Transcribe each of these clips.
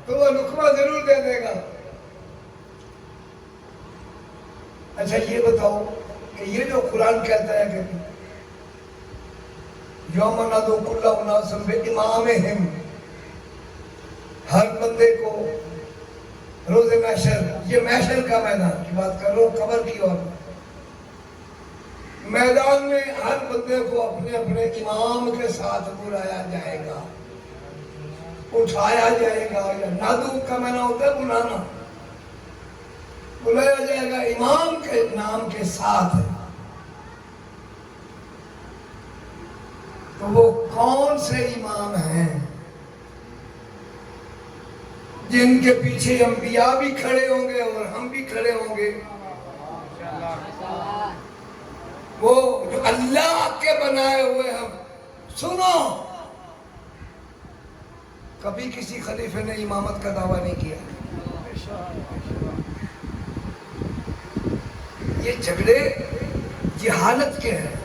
تو وہ لقمہ ضرور دے دے گا۔ اچھا یہ بتاؤ کہ یہ جو قرآن کہتا ہے کہ یوم ندعو کل اناس بامامہم، ہر بندے کو روز محشر، یہ محشر کا میدان کی بات کر رہا ہوں، قبر کی اور میدان میں ہر بندے کو اپنے اپنے امام کے ساتھ بلایا جائے گا، اٹھایا جائے گا۔ یا ندعو کا معنی ہوتا ہے بلانا، بلایا جائے گا امام کے نام کے ساتھ۔ تو وہ کون سے امام ہیں جن کے پیچھے انبیاء بھی کھڑے ہوں گے اور ہم بھی کھڑے ہوں گے؟ وہ جو اللہ کے بنائے ہوئے ہم۔ سنو، کبھی کسی خلیفے نے امامت کا دعویٰ نہیں کیا۔ یہ جھگڑے جہالت کے ہیں،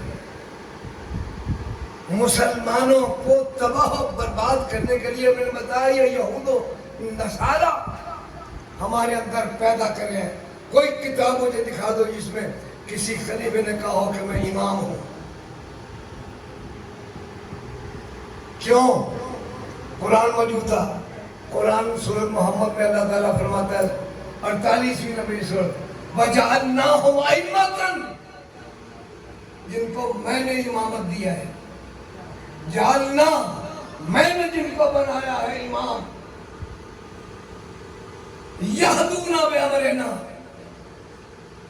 مسلمانوں کو تباہ و برباد کرنے کے لیے۔ میں نے بتایا یہ یہود و نصارہ ہمارے اندر پیدا کرے ہیں۔ کوئی کتاب مجھے دکھا دو جس میں کسی خلیفے نے کہا ہو کہ میں امام ہوں۔ کیوں؟ قرآن موجود تھا۔ قرآن سورۃ محمد میں اللہ تعالیٰ فرماتا ہے 48ویں نمبر سورۃ، وَجَعَلْنَاهُمْ أَئِمَّةً، جن کو میں نے امامت دیا ہے، جعلنا، میں نے جن کو بنایا ہے امام، یہدون بامرنا،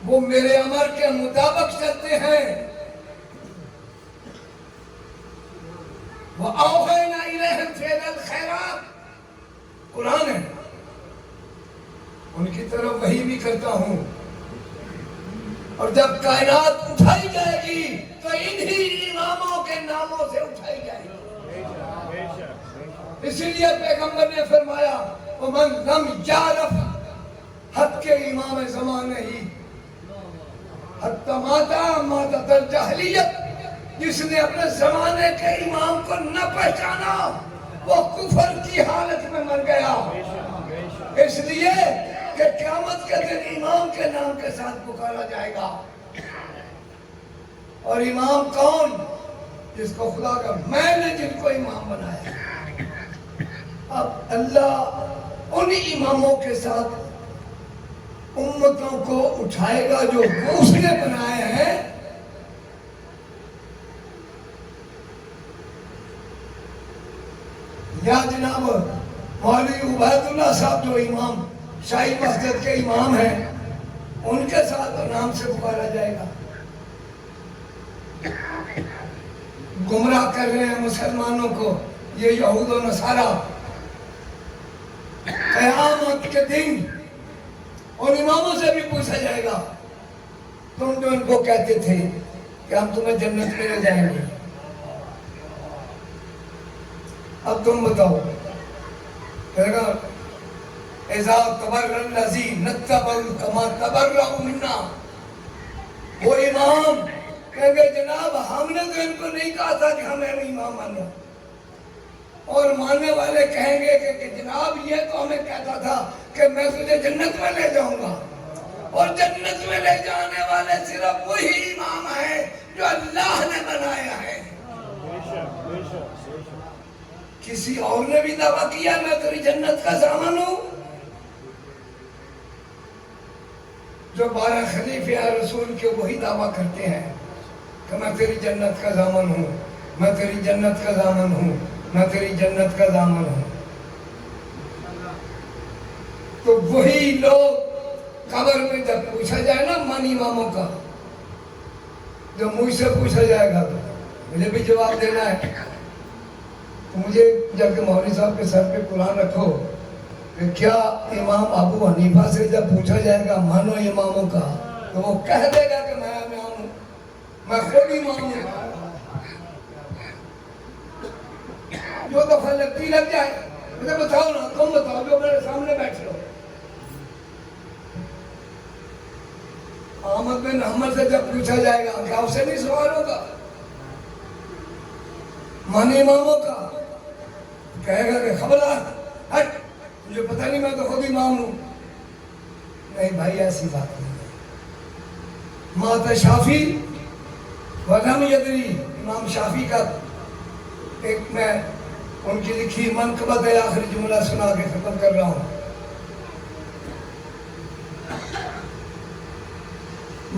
وہ میرے امر کے مطابق چلتے ہیں، وَأَوْحَيْنَا إِلَيْهِمْ فِعْلَ الْخَيْرَاتِ، قرآن ہے، ان کی طرف وحی بھی کرتا ہوں۔ اور جب کائنات اٹھائی جائے گی تو انہی اماموں کے ناموں سے اٹھائی جائے گی۔ اسی لیے پیغمبر نے فرمایا وَمَنْ لَمْ يَعْرَفْ، حد کے امام زمانے ہی حتی ماتت الجاہلیت، جس نے اپنے زمانے کے امام کو نہ پہچانا وہ کفر کی حالت میں مر گیا۔ اس لیے کہ قیامت کے دن امام کے نام کے ساتھ پکارا جائے گا۔ اور امام کون؟ جس کو خدا کا، میں نے جن کو امام بنایا۔ اب اللہ ان اماموں کے ساتھ امتوں کو اٹھائے گا جو اس نے بنائے ہیں۔ یا جناب مولوی عبید اللہ صاحب جو امام شاہی مسجد کے امام ہیں، ان کے ساتھ نام سے پکارا جائے گا۔ گمراہ کر رہے ہیں مسلمانوں کو یہ یہود و نصارہ۔ قیامت کے دن اور اماموں سے بھی پوچھا جائے گا تم جو ان کو کہتے تھے کہ ہم تمہیں جنت میں لے جائیں گے، اب تم بتاؤ۔ کہے گا اذا تبرأ الذین اتبعوا کما تبرؤوا منا، وہ امام کہیں گے جناب ہم نے تو ان کو نہیں کہا تھا کہ ہمیں امام مانو، اور ماننے والے کہیں گے کہ جناب یہ تو ہمیں کہتا تھا کہ میں تجھے جنت میں لے جاؤں گا، اور جنت میں لے جانے والے صرف وہی امام ہیں جو اللہ نے بنایا ہے۔ کسی اور نے بھی دعویٰ کیا میں تیری جنت کا ضامن ہوں؟ جو 12 خلیفے رسول کے وہی دعویٰ کرتے ہیں کہ میں تیری جنت کا ضامن ہوں، میں تیری جنت کا ضامن ہوں، میں تیری جنت کا ضامن ہوں۔ تو وہی لوگ قبر میں جب پوچھا جائے نا من اماموں کا، جو مجھ سے پوچھا جائے گا تو مجھے بھی جواب دینا ہے۔ تو مجھے جب کہ مولوی صاحب کے سر پہ قرآن رکھو کہ کیا امام ابو حنیفہ سے جب پوچھا جائے گا مانو اماموں کا، تو وہ کہہ دے گا کہ میں امام ہوں، میں خود امام ہوں۔ جو دفعہ لگتی لگ جائے مجھے بتاؤ نا، تم بتاؤ جو میرے سامنے بیٹھے ہو۔ احمد بن حنبل سے جب پوچھا جائے گا کیا اسے نہیں سوال ہوگا من اماموں کا؟ کہے گا کہ خبردار ہٹ، مجھے پتہ نہیں، میں تو خود امام ہوں. نہیں بھائی ایسی بات نہیں ہے. مات شافی ولم یدری، امام شافی کا ایک میں ان کی لکھی منقبت ہے، آخری جملہ سنا کے ختم کر رہا ہوں.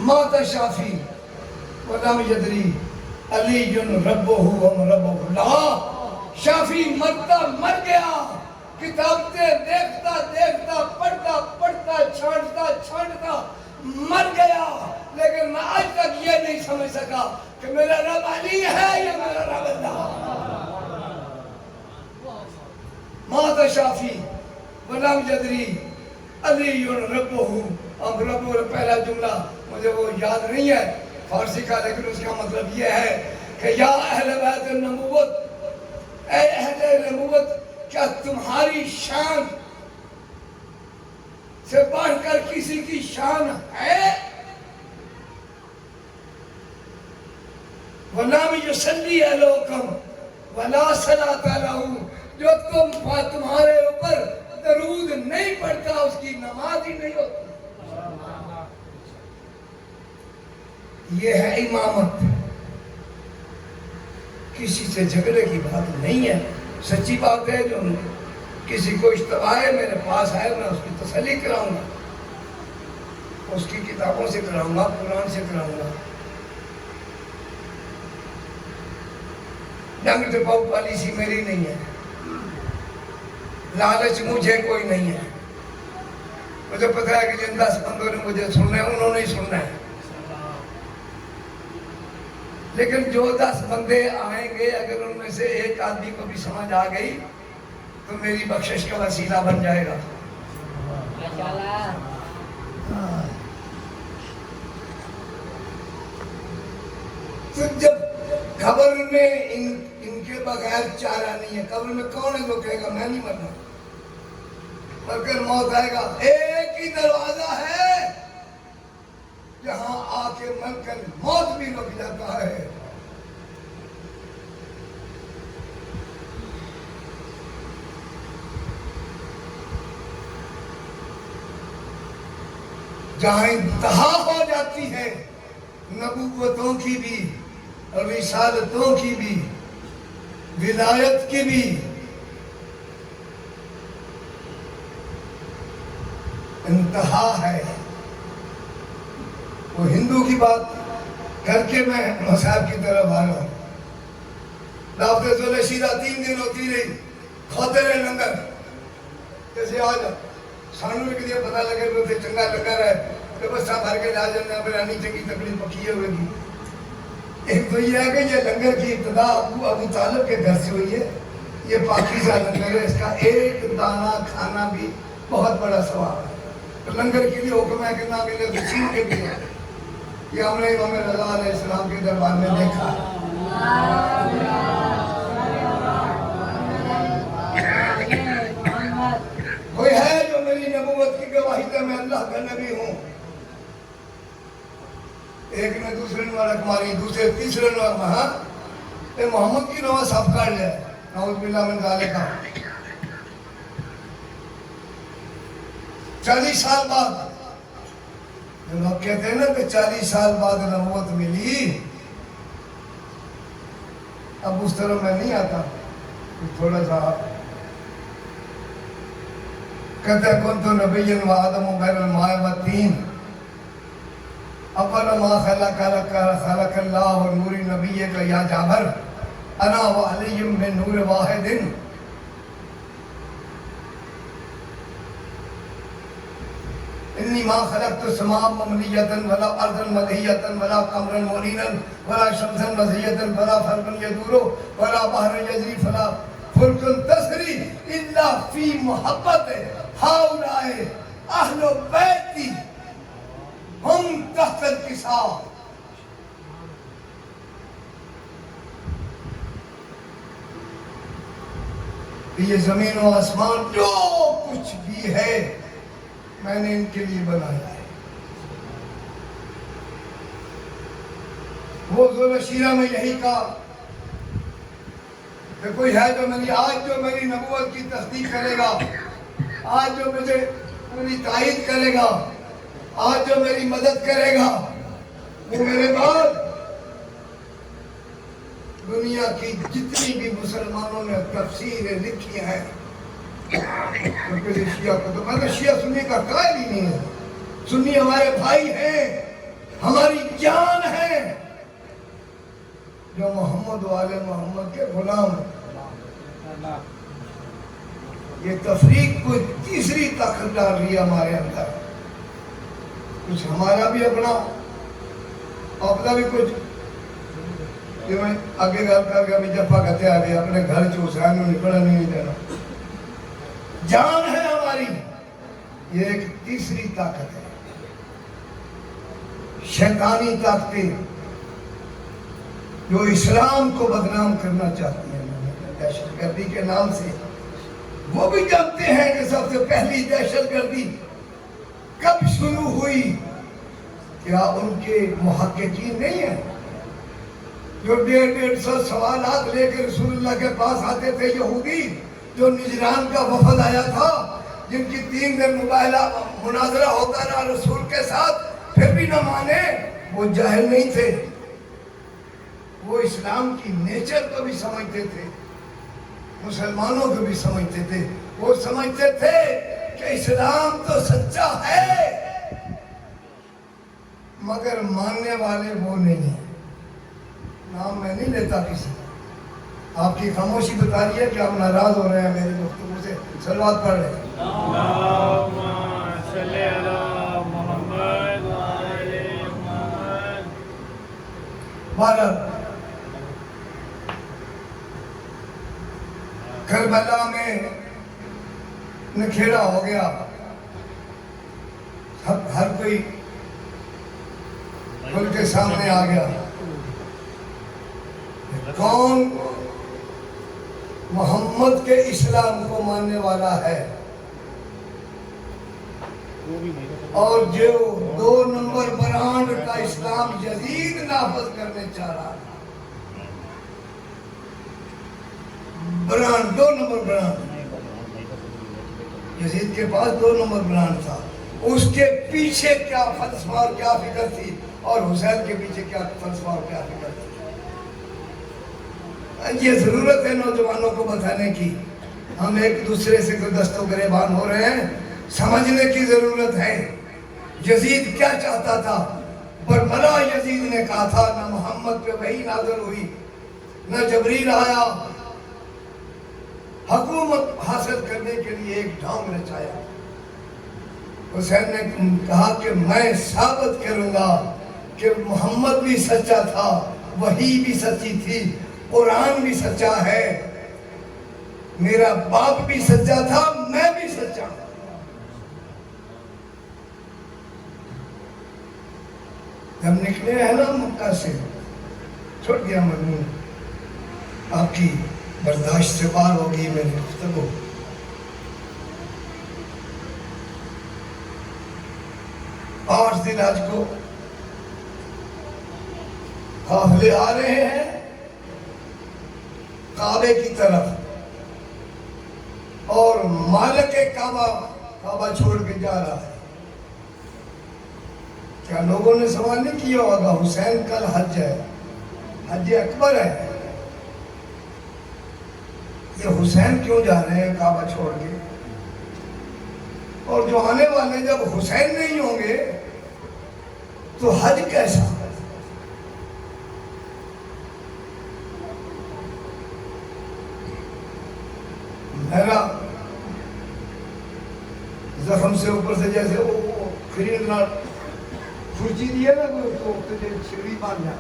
مات شافی ولم یدری علی ربہ ہم ربہ. لا، شافی مرتا مر گیا، کتابیں دیکھتا دیکھتا، پڑھتا پڑھتا، چھانٹتا چھانٹتا مر گیا، لیکن میں آج تک یہ نہیں سمجھ سکا کہ میرا رب علی ہے یا میرا رب اللہ. مات شافی ولم یدری علی ربہ ہم ربہ. پہلا جملہ مجھے وہ یاد نہیں ہے فارسی کا، لیکن اس کا مطلب یہ ہے کہ یا اہل بیت النبوت، اے اہل نبوت، کیا تمہاری شان سے بڑھ کر کسی کی شان ہے؟ وَلَمْ يُصَلِّ عَلَيْكُمْ وَلَا صَلَاةَ لَهُ. جو تمہارے اوپر درود نہیں پڑھتا اس کی نماز ہی نہیں ہوتی. یہ ہے امامت. کسی سے جھگڑے کی بات نہیں ہے، سچی بات ہے. جو کسی کو اشتباہ ہے میرے پاس ہے، میں اس کی تسلی کراؤں گا، اس کی کتابوں سے کراؤں گا، قرآن سے کراؤں گا. ڈنگ ٹپاؤ پالیسی میری نہیں ہے، لالچ مجھے کوئی نہیں ہے. مجھے پتہ ہے کہ جن 10 بندوں نے مجھے سننا ہے انہوں نے ہی سننا ہے، لیکن جو 10 بندے آئیں گے اگر ان میں سے ایک آدمی کو بھی سمجھ آ گئی تو میری بخشش کا وسیلہ بن جائے گا. تو جب قبر میں ان کے بغیر چارہ نہیں ہے، قبر میں کون ہے جو کہے گا میں نہیں مرنا؟ مر کر موت آئے گا. ایک ہی دروازہ ہے جہاں آ کے مر کر موت بھی رک جاتا ہے. جہاں انتہا ہو جاتی ہے نبوتوں کی بھی، رسالتوں کی بھی، ولایت کی بھی. انتہا ہے. وہ ہندو کی بات کر کے میں مصحف کی طرف آ رہا ہوں. دعوت ذوالرشیدہ 3 دن ہوتی رہی، کھوتے رہے لنگر. جیسے آج سانو میں کدھر پتہ لگے تو چنگا لنگر ہے تو بس سب بھر کے جا جانا بریانی چنگی تکڑی پکی ہوئے گی. ایک تو یہ ہے کہ یہ لنگر کی ابتدا ابو طالب کے گھر سے ہوئی ہے. یہ پاکیزہ لنگر ہے، اس کا ایک دانہ کھانا بھی بہت بڑا ثواب ہے. لنگر کے لیے حکم ہے کہ نہ ملے تو چھین کے بھی ہے. یہ ہم نے امام رضا علیہ السلام کے دربار میں دیکھا. کوئی ہے جو میری نبوت کی گواہی دے میں اللہ کا نبی ہوں؟ ایک نے دوسرے نے رکھ ماری، دوسرے تیسرے نے کہا کہ محمد کی نواز صاف کر لے. نعوذ باللہ من ذالک. 40 سال بعد لوگ کہتے ہیں نا کہ 40 سال بعد نبوت ملی. اب اس طرح میں نہیں آتا، تھوڑا سا کہتے ہیں کنت نبی و آدم بین الماء والطین اول ما خلق اللہ نور نبی کا یا جابر انا و علی من نور واحد. انی ما خلقت السماء مملیتا ولا ارضا مدحیتا ولا قمرا منیرا ولا شمسا مزیتا ولا فرقا یدور ولا بحرا یجری فلا فلک تسری الا فی محبت ہؤلاء اہل بیتی ہم تحت الکساء. یہ زمین و آسمان جو کچھ بھی ہے میں نے ان کے لیے بنایا ہے. وہ ذوالشیرہ میں یہی کہا کہ کوئی ہے جو آج جو میری نبوت کی تصدیق کرے گا، آج جو مجھے پوری تائید کرے گا، آج جو میری مدد کرے گا، وہ میرے بعد دنیا کی جتنی بھی مسلمانوں نے تفسیریں لکھی ہیں، شیعہ کو تو میں تو شیعہ سنی کا قائل ہی نہیں ہے. سنی ہمارے بھائی ہیں، ہماری جان ہے، جو محمد و آل محمد کے غلام ہیں. یہ تفریق کوئی تیسری طاقت ڈال رہی ہے ہمارے اندر. کچھ ہمارا بھی اپنا بھی کچھ کہ میں آگے گھر کر کے میں جفا کہتے آگے اپنے گھر چوسان میں نکڑا نہیں دینا. جان ہے ہماری، یہ ایک تیسری طاقت ہے. شیطانی طاقتیں جو اسلام کو بدنام کرنا چاہتی ہیں دہشت گردی کے نام سے، وہ بھی جانتے ہیں کہ سب سے پہلی دہشت گردی کب شروع ہوئی. کیا ان کے محققین نہیں ہیں جو 150 سوالات لے کے رسول اللہ کے پاس آتے تھے؟ یہودی جو نجران کا وفد آیا تھا، جن کی 3 دن مناظرہ ہوتا رہا رسول کے ساتھ، پھر بھی نہ مانے. وہ جاہل نہیں تھے، وہ اسلام کی نیچر کو بھی سمجھتے تھے، مسلمانوں کو بھی سمجھتے تھے. وہ سمجھتے تھے کہ اسلام تو سچا ہے مگر ماننے والے وہ نہیں ہیں. نام میں نہیں لیتا کسی. آپ کی خاموشی بتا رہی ہے کہ آپ ناراض ہو رہے ہیں میری گفتگو سے. صلوات پڑھ رہے ہیں. بہرحال کربلا میں نکھیڑا ہو گیا. ہر کوئی ان کے سامنے آ گیا. کون محمد کے اسلام کو ماننے والا ہے اور جو 2 نمبر برانڈ کا اسلام یزید نافذ کرنے چاہ رہا تھا. برانڈ 2 نمبر برانڈ یزید کے پاس 2 نمبر برانڈ تھا. اس کے پیچھے کیا فلسفہ اور کیا فکر تھی، اور حسین کے پیچھے کیا فلسفہ اور کیا فکر تھی. یہ ضرورت ہے نوجوانوں کو بتانے کی. ہم ایک دوسرے سے دست و گریبان ہو رہے ہیں، سمجھنے کی ضرورت ہے. یزید کیا چاہتا تھا؟ بربلا یزید نے کہا تھا نہ محمد پہ وحی نازل ہوئی، نہ جبریل آیا. حکومت حاصل کرنے کے لیے ایک ڈھونگ رچایا. حسین نے کہا کہ میں ثابت کروں گا کہ محمد بھی سچا تھا، وحی بھی سچی تھی، قرآن بھی سچا ہے، میرا باپ بھی سچا تھا، میں بھی سچا ہوں. جب نکلے ہیں نا مکہ سے، چھوڑ گیا مضمون. آپ کی برداشت سے پار ہوگی میری گفتگو. 8 دن حج کو قافلے آ رہے ہیں کعبے کی طرف، اور مالک کعبہ چھوڑ کے جا رہا ہے. کیا لوگوں نے سوال نہیں کیا ہوگا حسین کل حج ہے، حج اکبر ہے، یہ حسین کیوں جا رہے ہیں کعبہ چھوڑ کے؟ اور جو آنے والے جب حسین نہیں ہوں گے تو حج کیسا؟ میرا زخم سے اوپر سے جیسے وہ خریدنا کھرچی دیا نا تو سیڑھی باندھ جا.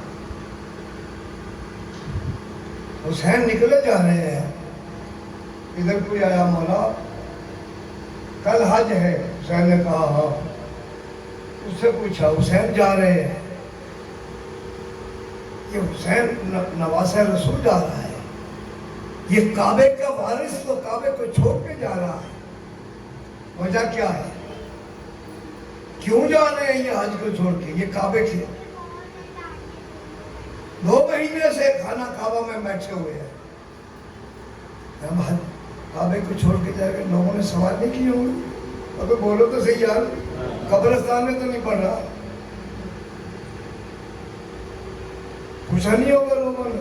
حسین نکلے جا رہے ہیں. ادھر کوئی آیا مولا کل حج ہے؟ حسین نے کہا ہاں. اس سے پوچھا حسین جا رہے ہیں؟ یہ حسین نواسہ رسول جا رہا ہے، یہ کعبے کا وارث تو کعبے کو چھوڑ کے جا رہا ہے. وجہ کیا ہے؟ کیوں جا رہے ہیں یہ حج کو چھوڑ کے؟ یہ کعبے کے 2 مہینے سے کھانا کعبہ میں بیٹھے ہوئے ہیں. کعبے کو چھوڑ کے جائے گا, لوگوں نے سوال نہیں کیے ہوں گے, ابھی بولو تو صحیح یار, قبرستان میں تو نہیں پڑھ رہا, پوچھا نہیں ہوگا لوگوں نے.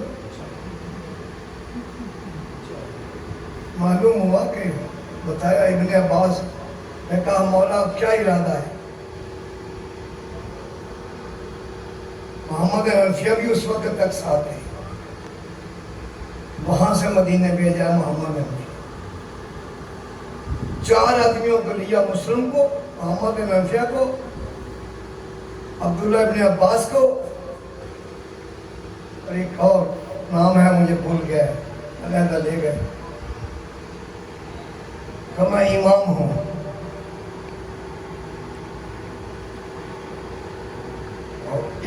معلوم ہوا کہ بتایا ابن عباس نے کہا مولا کیا ارادہ ہے؟ محمد حنفیہ بھی اس وقت تک ساتھ ہے, وہاں سے مدینے بھیجا محمد حنفیہ, 4 آدمیوں کو لیا, مسلم کو, محمد حنفیہ کو, عبداللہ ابن عباس کو, اور ایک اور نام ہے مجھے بھول گیا ہے, علیحدہ لے گئے کہ میں امام ہوں.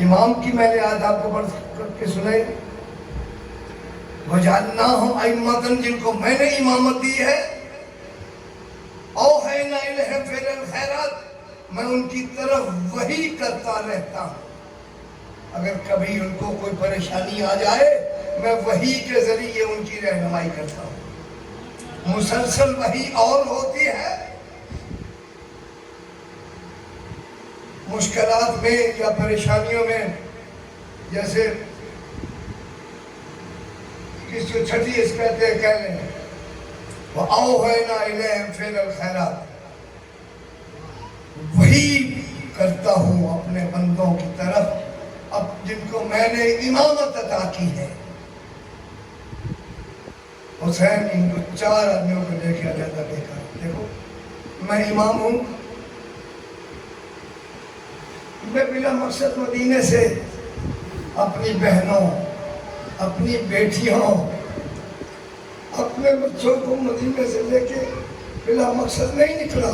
امام کی میں نے آج آپ کو پڑھ کر کے سنائی, وَجَعَلْنَاهُمْ أَئِمَّةً, جن کو میں نے امامت دی ہے, أَوْحَيْنَا إِلَيْهِمْ فِعْلَ الْخَيْرَاتِ, میں ان کی طرف وحی کرتا رہتا ہوں. اگر کبھی ان کو کوئی پریشانی آ جائے, میں وحی کے ذریعے ان کی رہنمائی کرتا ہوں. مسلسل وحی اور ہوتی ہے, مشکلات میں یا پریشانیوں میں, جیسے کس کو چھٹی اس کہتے ہیں, کہہ لیں وَأَوْحَيْنَا إِلَيْهِمْ فِعْلَ الْخَيْرَاتِ, وحی کرتا ہوں اپنے بندوں کی طرف, اب جن کو میں نے امامت عطا کی ہے. حسین ان کو 4 آدمیوں کو لے کے علیحدہ دیکھا, دیکھو میں امام ہوں, میں بلا مقصد مدینے سے اپنی بہنوں, اپنی بیٹیوں, اپنے بچوں کو مدینے سے لے کے بلا مقصد نہیں نکلا.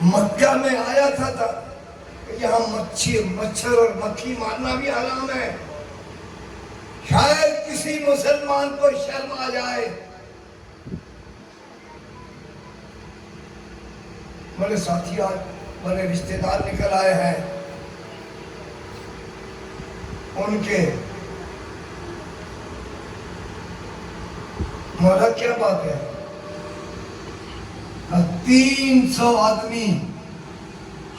مکہ میں آیا تھا یہاں مچھر اور مکھی مارنا بھی حرام ہے, شاید کسی مسلمان کو شرم آ جائے. میرے ساتھی آج بڑے رشتہ دار نکل آئے ہیں, ان کے مولا کیا بات ہے, 300 آدمی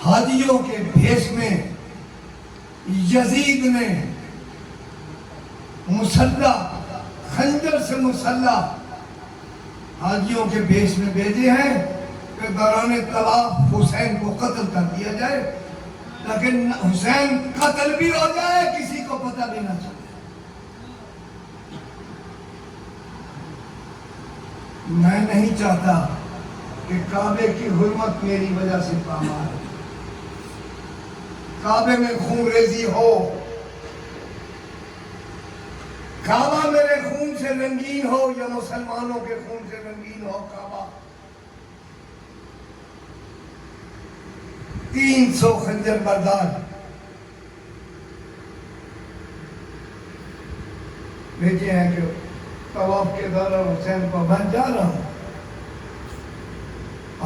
حاجیوں کے بھیس میں یزید نے مسلح, خنجر سے مسلح حاجیوں کے بھیس میں بھیجے ہیں کہ دوران طواف حسین کو قتل کر دیا جائے, لیکن حسین قتل بھی ہو جائے کسی کو پتہ بھی نہ چلے. میں نہیں چاہتا کہ کعبے کی حرمت میری وجہ سے پامال ہو, کعبے میں خون ریزی ہو, کعبہ میرے خون سے رنگین ہو یا مسلمانوں کے خون سے رنگین ہو. کعبہ 300 خنجر بردار بھیجے ہیں کہ طواف کے دوران حسین کو میں جا رہا ہوں.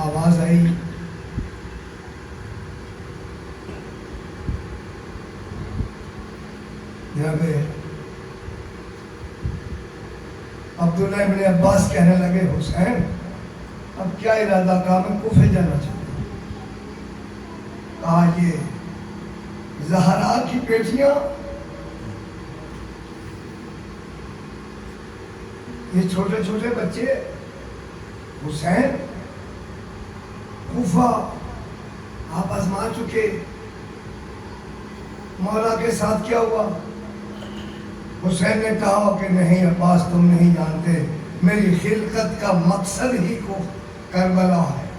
آواز آئی, جب عبداللہ ابن عباس کہنے لگے حسین اب کیا ارادہ, کہا میں کوفے جانا چاہتا ہوں. کہا یہ زہرا کی بیٹیاں, یہ چھوٹے چھوٹے بچے, حسین کوفہ آپ آزما چکے, مولا کے ساتھ کیا ہوا؟ حسین نے کہا کہ نہیں عباس تم نہیں جانتے, میری خلقت کا مقصد ہی کو کربلا ہے,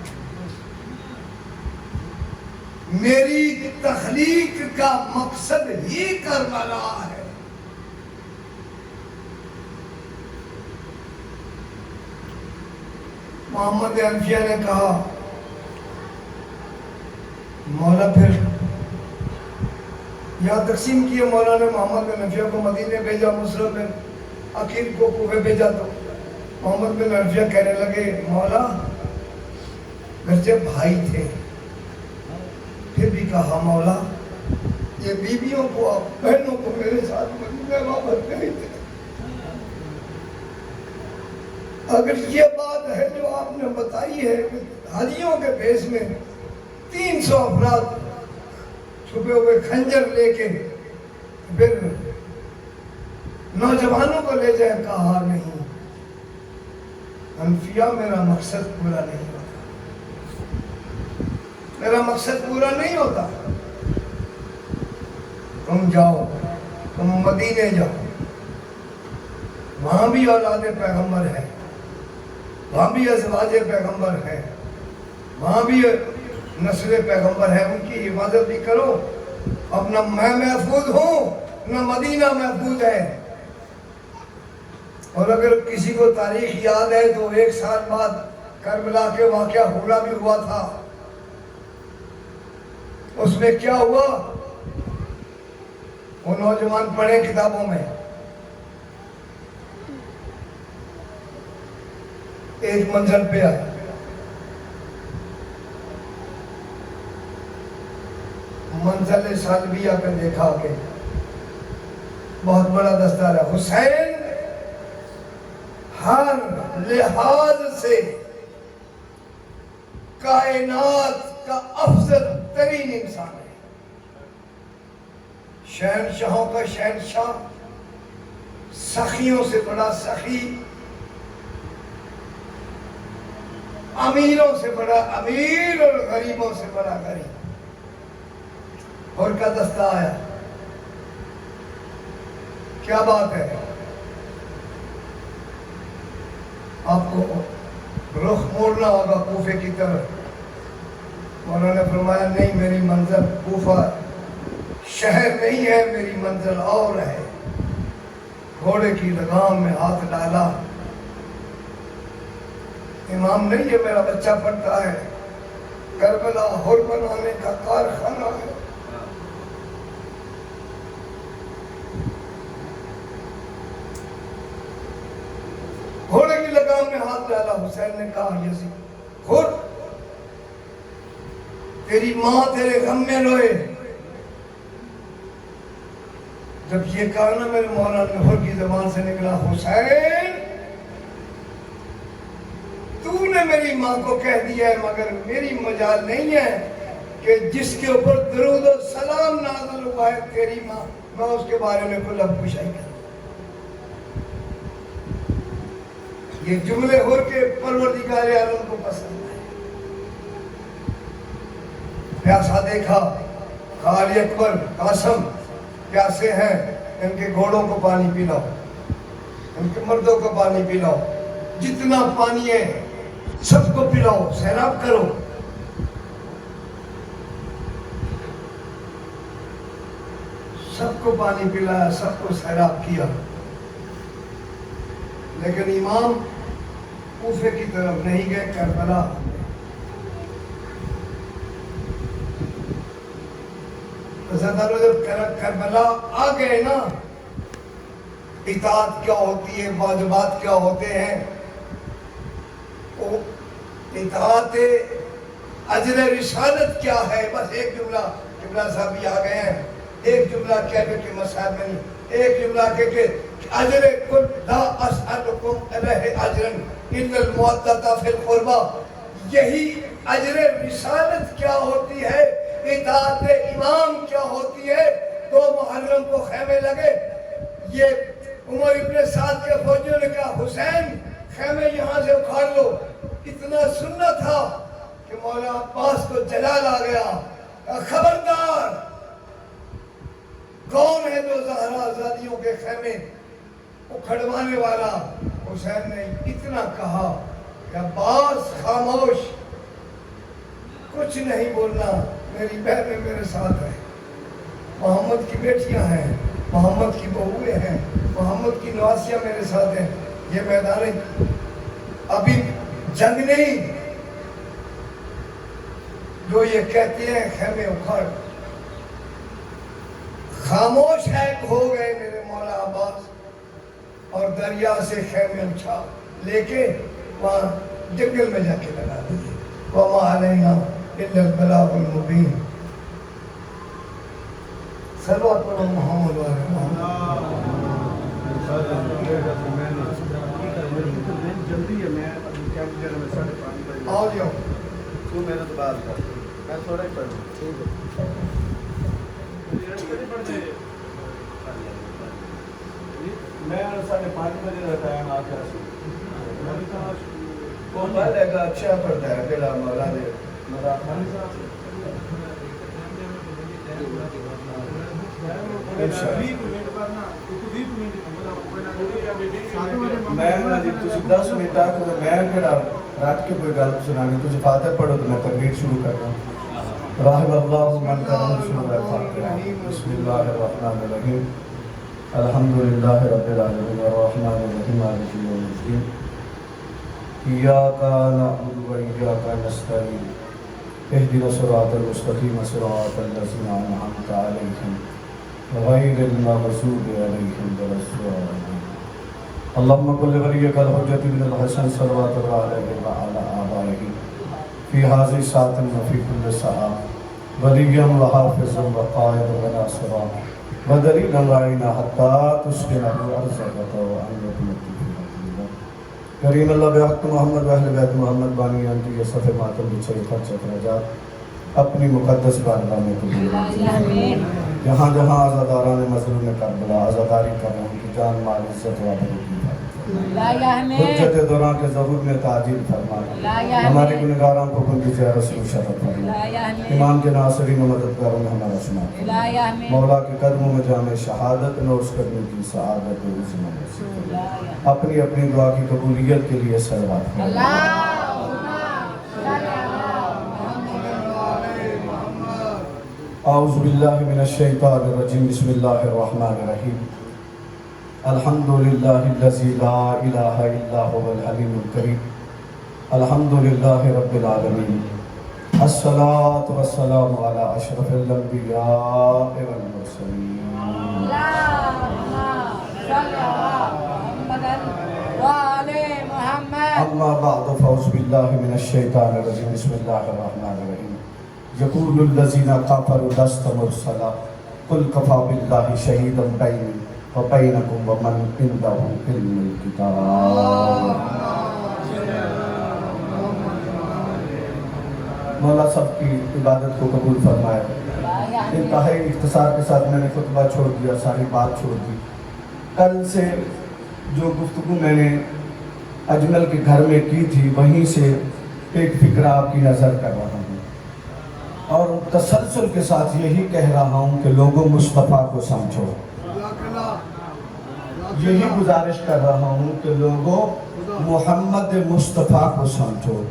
میری تخلیق کا مقصد ہی کربلا ہے. محمد حنفیہ نے کہا مولا پھر یہاں تقسیم کیے, مولا نے محمد بن حنفیہ کو مدینے بھیجا, مسلم بن عقیل کو کوفے بھیجا. تو محمد بن حنفیہ کہنے لگے مولا گرچہ بھائی تھے پھر بھی کہا مولا یہ بیویوں کو, بہنوں کو میرے ساتھ مدینے واپس نہیں تھے. اگر یہ بات ہے جو آپ نے بتائی ہے کہ حاجیوں کے بھیس میں 300 افراد چھپے ہوئے خنجر لے کے پھر نوجوانوں کو لے جائے، کہا نہیں، انفیاء میرا مقصد پورا نہیں ہوتا، میرا مقصد پورا نہیں ہوتا۔ تم جاؤ، تم مدینے جاؤ، وہاں بھی اولاد پیغمبر ہے، وہاں بھی ازواج پیغمبر ہے، وہاں بھی نسل پیغمبر ہے، ان کی حفاظت بھی کرو۔ اب نہ میں محفوظ ہوں نہ مدینہ محفوظ ہے۔ اور اگر کسی کو تاریخ یاد ہے تو 1 سال بعد کربلا کے واقعہ حورا بھی ہوا تھا۔ اس میں کیا ہوا؟ وہ نوجوان پڑھے کتابوں میں، ایک منزل پہ آئے، منزل سالبیہ پہ دیکھا کہ بہت بڑا دستار ہے، حسین ہر لحاظ سے کائنات کا افضل ترین انسان ہے، شہنشاہوں کا شہنشاہ، سخیوں سے بڑا سخی، امیروں سے بڑا امیر اور غریبوں سے بڑا غریب۔ اور کا دستہ آیا، کیا بات ہے؟ آپ کو رخ موڑنا ہوگا کوفے کی طرف۔ انہوں نے فرمایا نہیں، میری منزل کوفہ شہر نہیں ہے، میری منزل اور ہے۔ گھوڑے کی لگام میں ہاتھ ڈالا، امام نہیں ہے، میرا بچہ پڑھتا ہے، کربلا حر بنانے کا کارخانہ ہے۔ گھوڑے کی لگام میں ہاتھ ڈالا، حسین نے کہا یزید خود تیری ماں تیرے غم میں روئے۔ جب یہ کہا نا میرے مولا نہر کی زبان سے نکلا، حسین تو نے میری ماں کو کہہ دیا ہے، مگر میری مجال نہیں ہے کہ جس کے اوپر درود و سلام نازل ہوا ہے تیری ماں، میں اس کے بارے میں کوئی لفظ پوچھائی کروں۔ یہ جملے ہو کے پروردگار عالم کو پسند ہے۔ پیاسا دیکھا، علی اکبر قاسم پیاسے ہیں، ان کے گھوڑوں کو پانی پلاؤ، ان کے مردوں کو پانی پلاؤ، جتنا پانی ہے سب کو پلاؤ، سیراب کرو۔ سب کو پانی پلایا، سب کو سیراب کیا، لیکن امام کوفے کی طرف نہیں گئے، کربلا۔ جب کربلا آ گئے نا، اطاعت کیا ہوتی ہے، واجبات کیا ہوتے ہیں، اطاعت اجر رسالت کیا ہے، بس ایک جملہ، قبلہ صاحب بھی آ گئے ہیں، ایک جملہ کہہ کے مسائل میں نہیں، ایک جملہ کہہ کے اجر کل لا اسألکم علیہ اجرا الا المودۃ فی القربى، یہی اجر رسالت کیا ہوتی ہے، اطاعت امام کیا ہوتی ہے۔ 2 محرم کو خیمے لگے، یہ عمر ابن سعد کے فوجیوں نے کہا حسین خیمے یہاں سے اکھاڑ لو، اتنا سننا تھا کہ مولا عباس کو جلال آ گیا، خبردار کون ہے جو زہرا آزادیوں کے خیمے اکھڑوانے والا؟ حسین نے اتنا کہا کہ عباس خاموش، کچھ نہیں بولنا، میری بہنیں میرے ساتھ ہیں، محمد کی بیٹیاں ہیں، محمد کی بہویں ہیں، محمد کی نواسیاں میرے ساتھ ہیں، یہ میدان ابھی جنگ نہیں، جو یہ کہتے ہیں خیمے اکھڑ، خاموش ایک ہو گئے میرے مولا عباس، اور دریا سے خیمے اچھا لے کے وہاں جنگل میں جا کے لگا دیے۔ وَمَا عَلَيْنَا إِلَّا الْبَلَاغُ الْمُبِينُ۔ صلوات پر محمد و جلدی ہے میں کیا مجھے 5:30 بجے آؤ جاؤ تو میرے تو بات کر میں تھوڑا ہی پڑھوں ٹھیک ہے میں 5:30 بجے کا ٹائم آ کے وہ پڑھ لے گا اچھا پڑھتا ہے پھر مولا نے میں 10 منٹ آ میں رات کے کوئی گل سنانی تجھے فاتح پڑھو تو میں تقریر شروع کر رہا ہوں راہب اللہ من کرم شروع ہے فاتحہ بسم اللہ الرحمن الرحیم الحمدللہ رب العالمین الرحمن الرحیم مالک یوم الدین ایاک نعبد و ایاک نستعین اهدنا الصراط المستقیم صراط الذین انعمت علیہم غیر المغضوب علیہم ولا الضالین اللهم كل وليك الحجة بن الحسن صلوات الله عليه وعلى آبائه في هذه الساعة وفي كل ساعة وليا وحافظا وقائدا وناصرا ودليلا وعينا حتى تسكنه أرزقك وأن يكون کریم اللہ بحق محمد و اہل بیت محمد بانی انتی یہ صفحہ ماتم بچھے خرچ اخراجات اپنی مقدس بارگاہ میں قبول جہاں جہاں آزاداران مظلوم کربلا آزاداری کر رہے ہیں کہ جان مال عزت و عبادت کی حجت دوران کے ظہور میں تعجیل فرمانا ہمارے گنہگاران کو کن دیجئے رسول شرف فرمانا امام کے ناصرین و مددگاروں میں ہمارا شمار مولا کے قدموں میں جامع شہادت نوش کرنے کی سعادت و عظمہ اپنی اپنی دعا کی قبولیت کے لیے صلوات اعوذ باللہ من الشیطان الرجیم بسم اللہ الرحمن الرحیم الحمدللہ الذی لا الہ الا هو الحلیم الکریم الحمدللہ رب العالمین الصلاة والسلام علی اشرف الانبیاء والمرسلین اما بعد فاعوذ باللہ من الشیطان الرجیم بسم اللہ الرحمن الرحیم یقول الذین کفروا لست مرسلا قل کفی باللہ شہیدا بینی وبینکم ومن عنده علم الکتاب مولا سب کی عبادت کو قبول فرمائے انتہائی اختصار کے ساتھ میں نے خطبہ چھوڑ دیا ساری بات چھوڑ دی کل سے جو گفتگو میں نے اجمل کے گھر میں کی تھی وہیں سے ایک فکرہ آپ کی نظر کر رہا ہوں اور تسلسل کے ساتھ یہی کہہ رہا ہوں کہ لوگوں مصطفیٰ کو سمجھو یہی گزارش کر رہا ہوں کہ لوگوں محمد مصطفیٰ کو سمجھو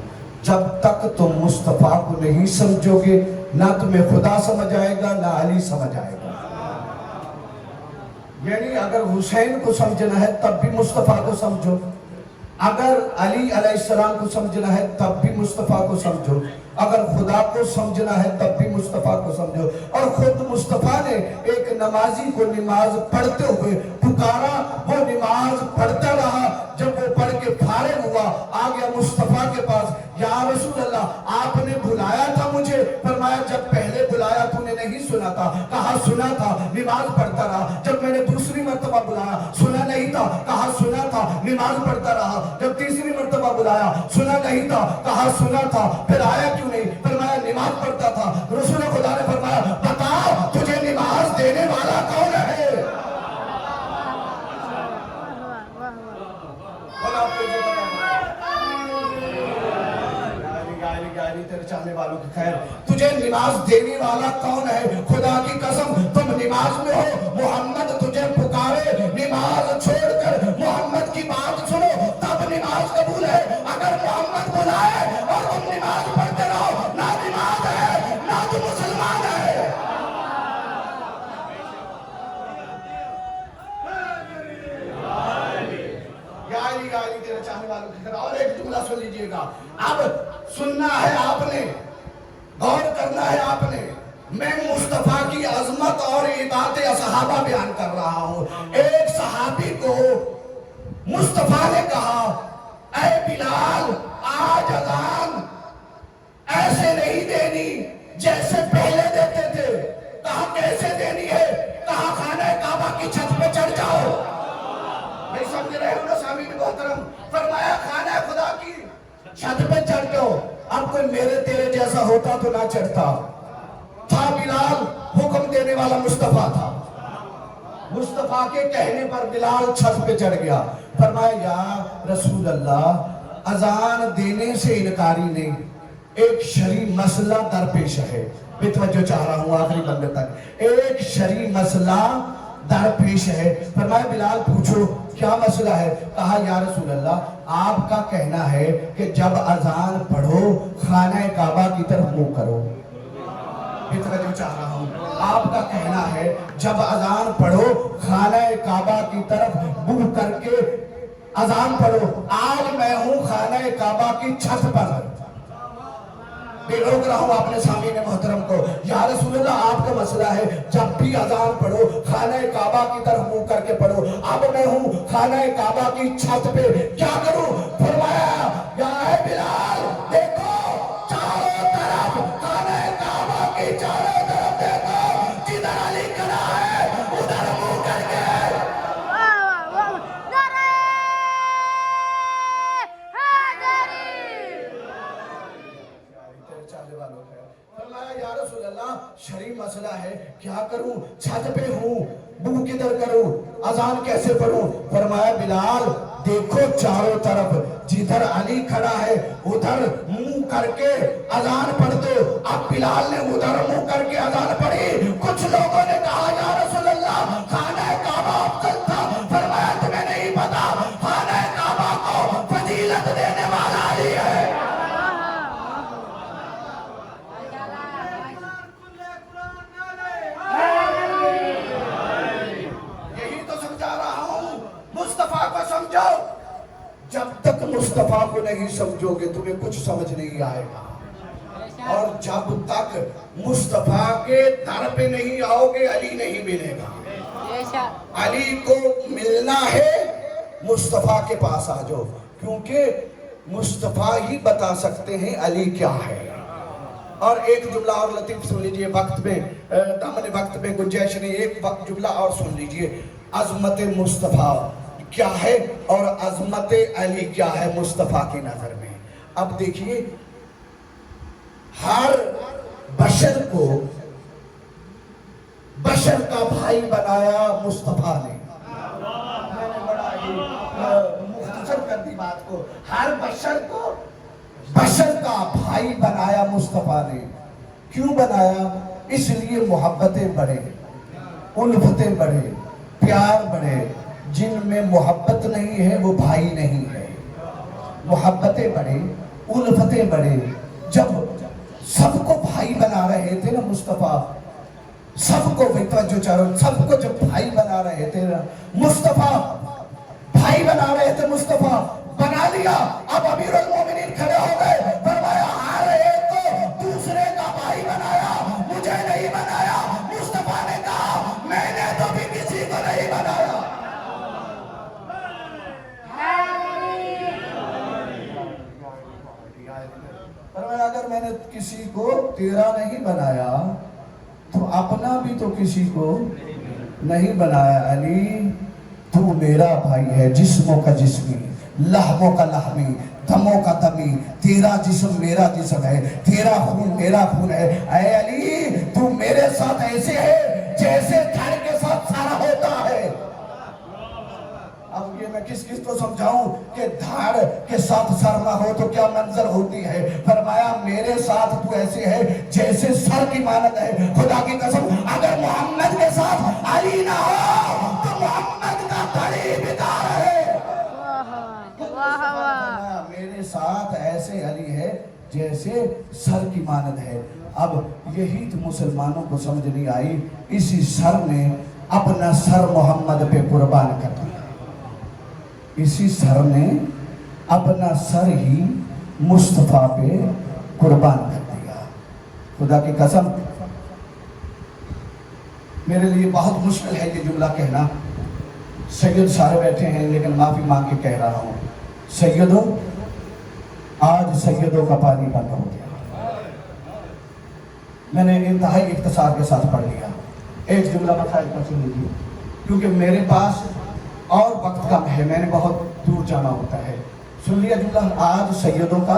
جب تک تم مصطفیٰ کو نہیں سمجھو گے نہ تمہیں خدا سمجھ آئے گا نہ علی سمجھ آئے گا یعنی اگر حسین کو سمجھنا ہے تب بھی مصطفیٰ کو سمجھو اگر علی علیہ السلام کو سمجھنا ہے تب بھی مصطفیٰ کو سمجھو اگر خدا کو سمجھنا ہے تب بھی مصطفیٰ کو سمجھو اور خود مصطفیٰ نے ایک نمازی کو نماز پڑھتے ہوئے پکارا وہ نماز پڑھتا رہا جب وہ پڑھ کے فارغ ہوا آ گیا مصطفیٰ کے پاس یا رسول اللہ آپ نے بلایا تھا مجھے فرمایا جب پہلے بلایا تو نے نہیں سنا تھا کہا سنا تھا نماز پڑھتا رہا جب میں نے دوسری مرتبہ بلایا سنا نہیں تھا کہا سنا تھا نماز پڑھتا رہا جب تیسری مرتبہ بلایا سنا نہیں تھا کہا سنا تھا پھر آیا کیوں نہیں فرمایا نماز پڑھتا تھا رسول خدا نے فرمایا بتاؤ تجھے نماز دینے والا کون ہے تیرے چاہنے والوں کی خیر تجھے نماز دینے والا کون ہے خدا کی قسم تم نماز میں ہو محمد تجھے پکارے نماز چھوڑ کر محمد کی بات سنو تب نماز قبول ہے اگر محمد بلائے اور تم نماز پڑھتے رہو نہ نماز ہے نہ تم مسلمان ہے تیرے چاہنے والوں کی خیر اور ایک جملہ سن لیجئے گا اب سننا ہے آپ نے غور کرنا ہے آپ نے میں مصطفیٰ کی عظمت اور اطاعت صحابہ بیان کر رہا ہوں ایک صحابی کو مصطفیٰ نے کہا اے بلال آج اذان ایسے نہیں دینی جیسے پہلے دیتے تھے کہا کیسے دینی ہے کہا خانہ کعبہ کی چھت پہ چڑھ جاؤ نہیں سمجھ رہے ہو نا سامعین محترم فرمایا خانہ چڑھ جاؤ. اب کوئی میرے تیرے جیسا ہوتا تو نہ چڑھتا. تھا بلال حکم دینے والا مصطفیٰ تھا. مصطفیٰ کے کہنے پر بلال چھت پہ چڑھ گیا. فرمایا یا رسول اللہ اذان دینے سے انکاری نہیں, ایک شرعی مسئلہ درپیش ہے. بتوجہ چاہ رہا ہوں آخری بندے تک. ایک شرعی مسئلہ درپیش ہے. فرمایا بلال پوچھو کیا مسئلہ ہے؟ کہا یا رسول اللہ آپ کا کہنا ہے کہ جب اذان پڑھو خانہ کعبہ کی طرف منہ کرو. بتوجہ چاہ رہا ہوں. آپ کا کہنا ہے جب اذان پڑھو خانہ کعبہ کی طرف منہ کر کے اذان پڑھو. آج میں ہوں خانہ کعبہ کی چھت پر, میں روک رہا ہوں اپنے سامعین محترم کو. یا رسول اللہ آپ کا مسئلہ ہے جب بھی اذان پڑھو خانہ کعبہ کی طرف منہ کر کے پڑھو. اب میں ہوں خانہ کعبہ کی چھت پہ, کیا کروں؟ فرمایا یا اے بلال دیکھو چاروں طرف خانہ کعبہ کی چاروں طرف دیکھو, جدھر علی کھڑا ہے ادھر منہ کر کے. فرمایا یا رسول اللہ شرعی مسئلہ ہے کیا کروں, چھت پہ ہوں منہ کدھر کروں, اذان کیسے پڑھوں؟ فرمایا بلال دیکھو چاروں طرف جدھر علی کھڑا ہے ادھر منہ کر کے اذان پڑھ دو. اب بلال نے ادھر منہ کر کے اذان پڑھی. کچھ لوگوں نے کہا یا رسول اللہ خانہ کعبہ افضل تھا. فرمایا تمہیں نہیں پتا خانہ کعبہ کو فضیلت دینے والا علی ہے. جب تک مصطفیٰ کو نہیں سمجھو گے تمہیں کچھ سمجھ نہیں آئے گا, اور جب تک مصطفیٰ کے در پہ نہیں آؤ گے علی نہیں ملے گا. علی کو ملنا ہے مصطفیٰ کے پاس آ جاؤ, کیونکہ مصطفیٰ ہی بتا سکتے ہیں علی کیا ہے. اور ایک جملہ اور لطیف سن لیجئے, وقت میں دامن وقت میں گنجائش نہیں, ایک جملہ اور سن لیجئے. عظمت مصطفیٰ کیا ہے اور عظمت علی کیا ہے مصطفیٰ کی نظر میں. اب دیکھیے ہر بشر کو بشر کا بھائی بنایا مصطفیٰ نے. میں نے بڑا ہی مختصر کر دی بات کو. ہر بشر کو بشر کا بھائی بنایا مصطفیٰ نے. کیوں بنایا؟ اس لیے محبتیں بڑھے, الفتیں بڑھے, پیار بڑھے. جن میں محبت نہیں ہے وہ بھائی نہیں ہے. محبتیں بڑھے, الفتیں بڑھے. جب سب کو بھائی بنا رہے تھے نا مصطفیٰ, سب کو سب کو جب بھائی بنا رہے تھے نا مصطفیٰ, بھائی بنا رہے تھے مصطفیٰ, بنا لیا. اب امیر المومنین کھڑے ہو گئے. فرمایا ہر ایک کو دوسرے کا بھائی بنایا, مجھے نہیں بنایا. مصطفیٰ نے کہا میں نے تو بھی کسی کو نہیں بنایا. فرمایا اگر میں نے کسی کو تیرا نہیں بنایا تو اپنا بھی تو کسی کو نہیں بنایا. علی تو میرا بھائی ہے, جسموں کا جسمی, لحموں کا لحمی, دموں کا دمی. تیرا جسم میرا جسم ہے, تیرا خون میرا خون ہے. اے علی تو میرے ساتھ ایسے ہے جیسے دھڑ کے ساتھ سارا ہوتا ہے. اب یہ میں کس کو سمجھاؤں کہ دھاڑ کے ساتھ سر نہ ہو تو کیا منظر ہوتی ہے. فرمایا میرے ساتھ تو ایسے ہے جیسے سر کی مانند ہے. خدا کی قسم اگر محمد کے ساتھ علی نہ ہو تو محمد کا دھڑی بیدار ہے. میرے ساتھ ایسے علی ہے جیسے سر کی مانند ہے. اب یہی تو مسلمانوں کو سمجھ نہیں آئی. اسی سر نے اپنا سر محمد پہ قربان کر دیا. اسی سر نے اپنا سر ہی مصطفیٰ پہ قربان کر دیا. خدا کی قسم میرے لیے بہت مشکل ہے یہ جملہ کہنا. سید سارے بیٹھے ہیں لیکن معافی مانگ کے کہہ رہا ہوں. سیدوں, آج سیدوں کا پانی بند ہو گیا. میں نے انتہائی اختصار کے ساتھ پڑھ لیا. ایک جملہ مسائل پر سن لیجیے کیونکہ میرے پاس اور وقت کم ہے, میں نے بہت دور جانا ہوتا ہے. سن لیا جملہ, آج سیدوں کا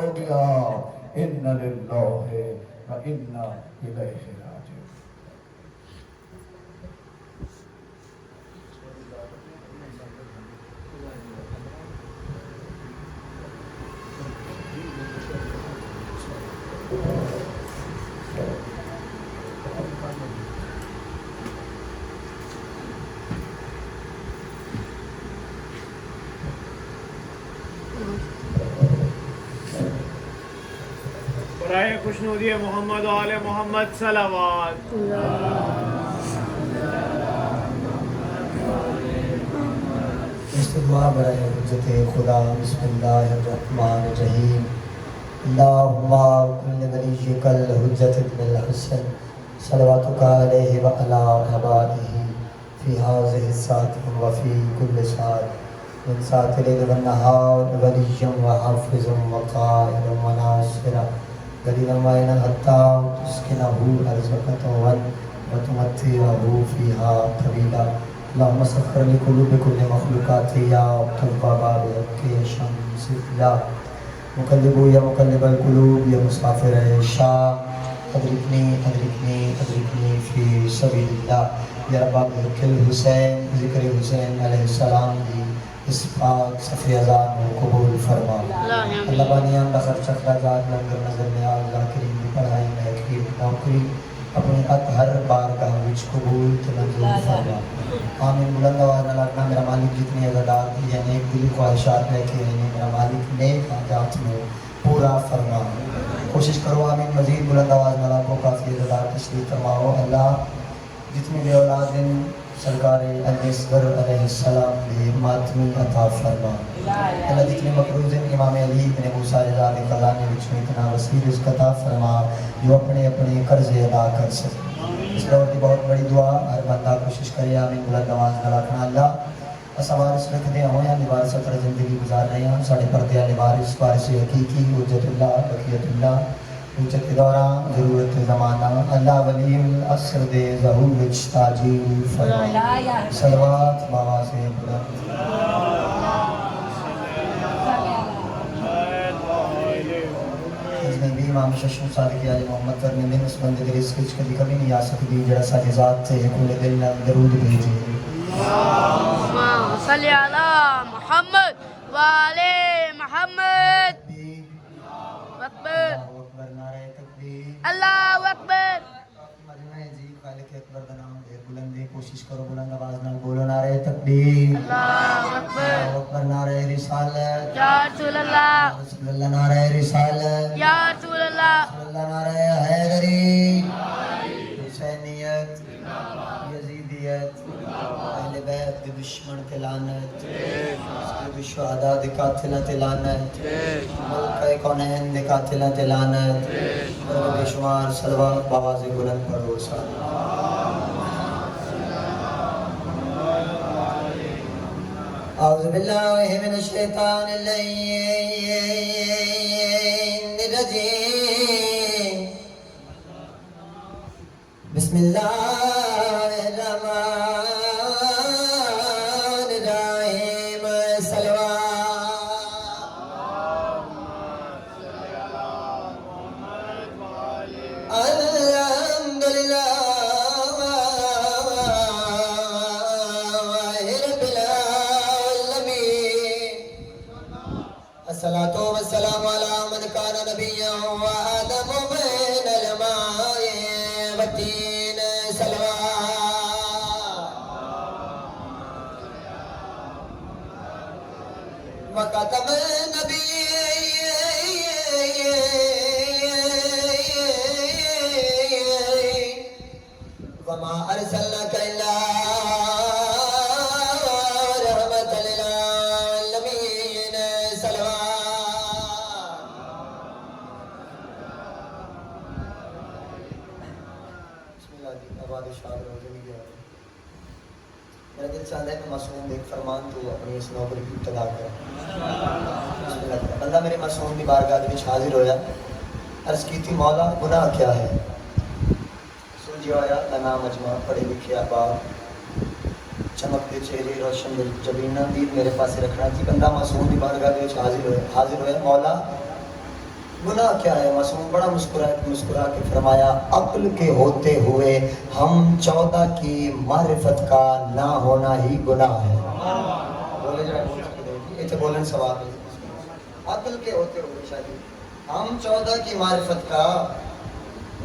ہو گیا ان للہ و انا الیہ راجعون. برائے خوشنودی محمد و آل محمد صلوات. دعا برائے حجت خدا. بسم اللہ الرحمن الرحیم. اللہم کل ولیک الحجت ابن الحسن صلواتک علیہ وعلی آبائہ فی ہذہ الساعۃ وفی کل ساعۃ من ساعۃ اللیل والنہار ولیا وحافظا وقائدا وناصرا دلیلا معینا حتی تسکنہ ارضک طوعا وتمتعہ فیہا طویلا. اللہم سخر لقلوب کل مخلوقات یا تواب بحق شمس اللہ مقلب یا مقلب القلوب یا مسافر شاہ ادرکنی ادرکنی ادرکنی فی سبیل اللہ. یا رب بحق الحسین ذکر حسین علیہ السلام دی اس پاک صفحہ اذان کو قبول فرما. اللہ بانیان بخر چخراجات لنگر نظر نیاز ذاکرین دی پڑھائی محقی نوکری اپنی ہر بارگاہ وچ قبول تو منظور فرما. آمین. بلند آواز نہ لگنا. میرا مالک جتنی عزادات کی یا نیک دلی خواہشات لے کے آئیں میرا مالک نیک حاجات میں پورا فرما. کوشش کرو آمین. مزید بلند آواز نہ لگو. کافی عزادات تشریف فرماؤ. اللہ جتنی بھی اولاد ان سرکار اصغر علیہ السلام بھی ماتمی عطا فرما. اللہ جتنے مقروض ہیں امام علی ابن موسیٰ رضا کے خزانے وچ میں اتنا وسیع رزق عطا فرما جو اپنے اپنے قرض ادا کر سکے. اس دور کی بہت بڑی دعا ہر بندہ کوشش کرے. آمین. بلند آواز نہ رکھنا. اللہ اس وارث رکھدے ہوں یا وارث پر زندگی گزار رہے ہیں ساڑھے پردے والے وارث وارث حقیقی حجت اللہ بقیت اللہ حجت کے دوران ضرورت زمانہ اللہ ولی العصر دے ظہور وچ تاجیل فرما. صلوات بابا سے بلند. بھی امام ششم صادق علی محمد کرنے میں اس بندے کے رزق وچ کبھی کبھی نہیں آ سکتی جڑا ساڈے ذات سے کل دل نال درود بھیجے. اللہم صلی علی محمد وعلی محمد. اکبر اللہ اکبر. نعرہ تکبیر. اللہ اکبر. مجمع جی خالق اکبر کا نام دے بلندی کوشش کرو. بلند آواز نال بولو. نعرہ تکبیر. اللہ اکبر. اللہ اکبر. نعرہ رسالت. یا رسول اللہ. رسول اللہ. نعرہ رسالت. یا رسول اللہ. رسول اللہ. نعرہ حیدری. حسینیت. یزیدیت. اہل بیت کے دشمن تے لعنت. سید شہداء دے قاتلاں تے لعنت. ملکہ کونین دے قاتلاں تے لعنت. اور بے شمار صلوات بآواز بلند پڑھو. اعوذ باللہ من الشیطان الرجیم. بسم اللہ الرحمن الرحیم. الحمدللہ رب العالمین. الصلاۃ والسلام علی من کان نبیا وآدم بین الماء والطین. صلوات وخاتم وما ارسلناک الا رحمۃ للعالمین. صلوات. بسم اللہ جی. آباد شاد رہو. زندگی آباد. میرا دل چاہتا ہے کہ معصوم ایک فرمان تو اپنی اس نوکری کی ابتدا کریں. بسم اللہ. بندہ میرے معصوم کی بارگاہ وچ حاضر ہویا. عرض کی تھی مولا گناہ کیا ہے؟ سوجیا ہویا نام مجمع پڑھے لکھے احباب چمکتے چہرے روشن جبینہ دید میرے پاس رکھنا تھی. بندہ معصوم کی بارگاہ وچ حاضر ہویا. مولا گناہ کیا ہے؟ معصوم بڑا مسکرا کے فرمایا عقل کے ہوتے ہوئے ہم 14 کی معرفت کا نہ ہونا ہی گناہ ہے. بولے جائے اتنے بولن سواب ہے. عقل کے ہوتے ہوئے شاید ہم 14 کی معرفت کا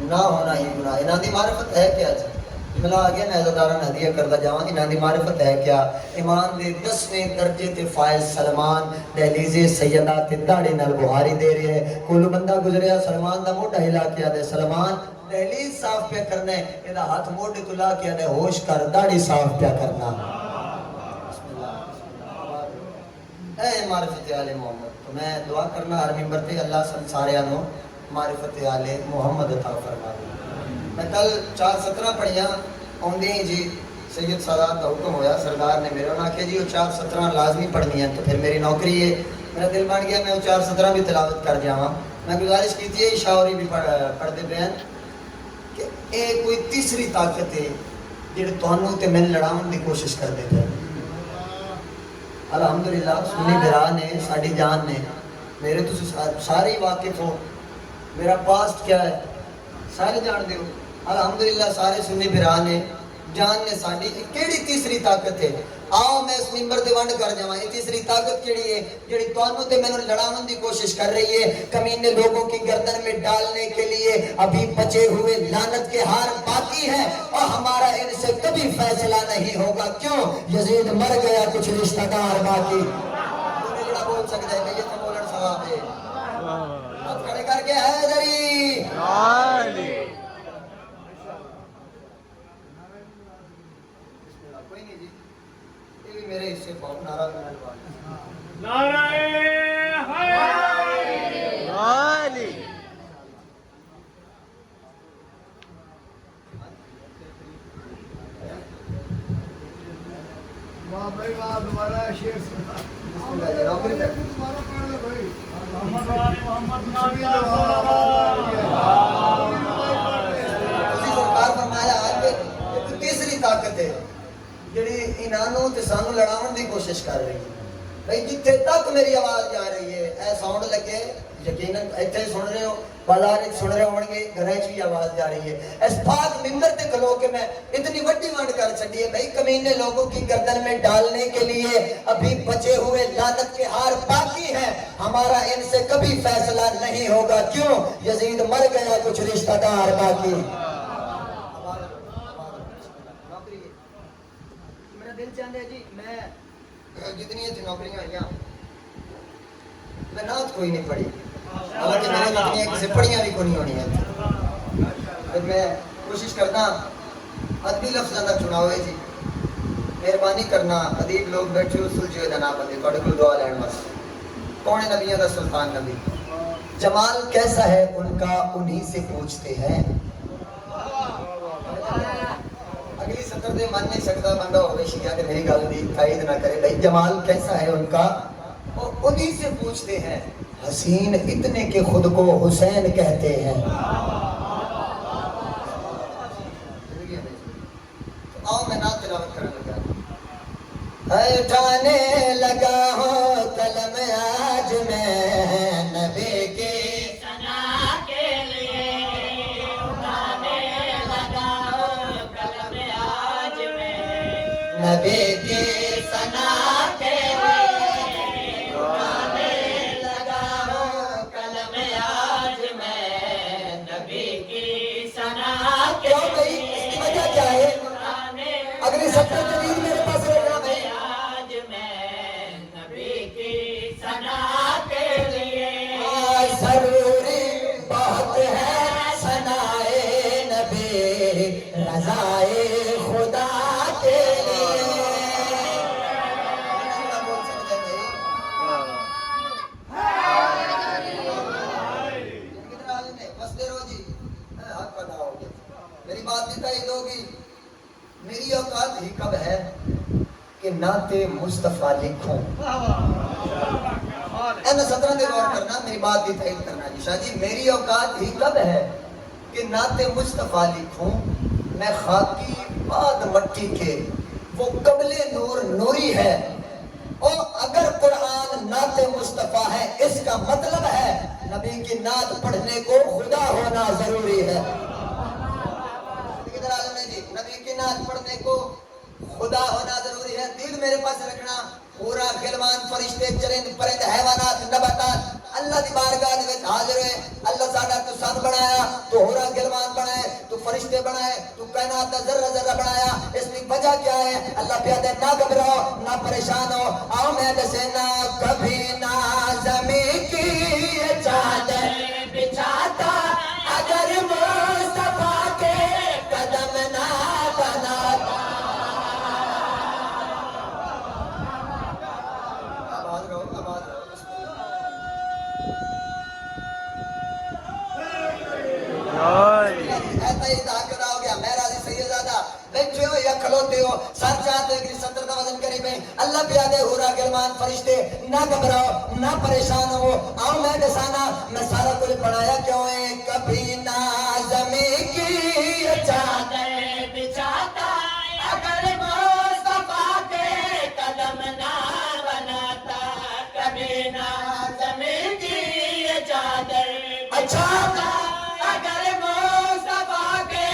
نہ ہونا ہی گناہ ہے. انہاں دی معرفت ہے کیا جی؟ ملا آگے میں عزاداران ہدیہ کردہ جاواں. انہاں دی معرفت ہے کیا؟ ایمان دے 10ویں درجے تے فائز سلمان دہلیز سیدہ تے داڑی نال بہاری دے رہے ہیں. کول بندہ گزریا سلمان دا موٹا ہلا کیا دے سلمان دہلیز صاف پہ کرنا ہے. یہ ہاتھ موٹے تو لا کیا دے ہوش کر داڑی صاف پہ کرنا. اے معرفت آل محمد. تو میں دعا کرنا ہر ممبر تے اللہ سارے انو معرفت آل محمد عطا فرما دے. میں کل 4:17 پڑھیاں آندے ہی جی سید سادات کا حکم ہویا سردار نے میرے انہاں کہ جی وہ 4:17 لازمی پڑھنی ہے. تو پھر میری نوکری ہے. میرا دل بن گیا میں وہ 4:17 بھی تلاوت کر جاواں. میں گزارش کی تھی شاوری بھی پڑھتے پہ کہ اے کوئی تیسری طاقت ہے جڑے تانوں تے میں لڑاون دی کوشش کرتے پہ. الحمدللہ سنی برا نے ساڈی جان نے میرے تو سارے ہی واقف ہو. میرا پاسٹ کیا ہے سارے جان دے ہو. الحمدللہ سارے سنی برا نے جان نے ساڈی کیڑی تیسری طاقت ہے. آؤ میں اس ممبر تے ونڈ کر جاواں. یہ تیسری طاقت کیڑی ہے جڑی تانوں تے مینوں لڑاون دی کوشش کر رہی ہے کمینے لوگوں کی گردن میں ڈالنے کے لیے. ابھی بچے ہوئے لعنت کے ہار باقی ہیں اور ہمارا ان سے کبھی فیصلہ نہیں ہوگا. کیوں؟ یزید مر گیا کچھ رشتہ دار باقی. تو جڑا بول سکتا ہے کہ یہ تو بولن ثواب ہے. ہاتھ کھڑے کر کے حیدری کوئی نہیں جی. یہ بھی میرے حصے بہت ناراض ہونے والے. نعرہ حیدری. واہ بھائی واہ دوبارہ شیر سنا. نوکری پہ سرکار فرمایا کہ تیسری طاقت ہے جڑی انہوں تے سانو لڑاون دی کوشش کر رہی ہے. بھئی جتھے تک میری آواز جا رہی ہے اے ساؤنڈ لگے یقیناً ایتھے سن رہے ہو بازار سن رہے ہون گے گھر چ آواز جا رہی ہے. اس پاک ممبر تے کھلو کے میں اتنی بڑی ونڈ کر چڑی ہے. بھئی کمینے لوگوں کی گردن میں ڈالنے کے لیے ابھی بچے ہوئے لعنت کے ہار باقی ہیں. ہمارا ان سے کبھی فیصلہ نہیں ہوگا. کیوں؟ یزید مر گیا کچھ رشتہ دار باقی. میرا دل چاہتا ہے جی میں جتنی نوکریاں آئیاں میں نعت کوئی نہیں پڑھی. حالانکہ میں نے جتنی کسی پڑھیاں بھی کوئی نہیں ہونی ہے. پھر میں کوشش کرنا ادبی لفظوں کا چناؤ ہے جی. مہربانی کرنا ادیب لوگ بیٹھے ہو سلجھے دا نہ بندے تھوڑے کو دعا لین واسطے. کون ہے نبیوں دا سلطان نبی؟ جمال کیسا ہے ان کا انہی سے پوچھتے ہیں. اگلی سطر دے من نہیں سکتا بندہ ہوئے شیعہ کہ میری گل دی تائید نہ کرے. بھائی جمال کیسا ہے ان کا اور انہی سے پوچھتے ہیں. حسین اتنے کہ خود کو حسین کہتے ہیں. آؤ میں نعت تلاوت کرنے لگا. اٹھانے لگا ہوں قلم آج میں نبی کی ثنا کے لیے. اٹھانے لگا ہوں قلم آج میں نبی کی ثنا کے لیے. اٹھانے لگا ہوں قلم آج میں نبی کی ثنا کے لیے. اس کی وجہ کیا ہے؟ اگلی سطر جدید میرے پاس رہنا ہے. آج میں نبی کی ثنا کے لیے. ضروری بہت ہے ثنائے نبی رضائے خدا کے لیے. میری بات نہیں تائید ہوگی. میری اوقات ہی کب ہے کہ نعت مصطفیٰ لکھوں. اے 17 دے غور کرنا میری بات بھی تائید کرنا جی. شاہ جی میری اوقات ہی کب ہے کہ نعت مصطفیٰ لکھوں. میں خاکی بعد مٹی کے وہ قبل نور نوری ہے. اور اگر قرآن نعت مصطفیٰ ہے اس کا مطلب ہے نبی کی نعت پڑھنے کو خدا ہونا ضروری ہے. ادھر آ جائیں جی. نبی کی نعت پڑھنے کو خدا ہونا ضروری ہے. دل میرے پاس رکھنا. پورا خلوان فرشتے چرند پرند حیوانات نباتات اللہ دی بارگاہ دے وچ حاضر ہے. اللہ ساڈا تو سن بنایا, تو ہورا خلوان بنائے, تو فرشتے بنائے, تو کائنات دا ذرہ ذرہ بنایا. اس کی وجہ کیا ہے؟ اللہ پیادے نہ گھبراؤ, نہ پریشان ہو. آؤ میں دسنا کبھی نہ زمین کی یہ چادر بچھاتا اگر مصطفیٰ کے قدم نہ بناتا. ایسا ہی طاقت ہو گیا. میں راضی سیدزادہ بیٹھے ہو یا کھلوتے ہو, سر چاہتے ہو کہ 70 کا وزن قریب ہے. اللہ پیادے ہورا گلمان فرشتے نہ گھبراؤ, نہ پریشان ہو. آؤ میں دسانا میں سارا کچھ بنایا کیوں ہے. کبھی نہ زمین کی چادر بچھاتا اگر مصطفیٰ کے قدم نہ بناتا. کبھی نہ زمین کی چادر بچھاتا اگر مصطفیٰ کے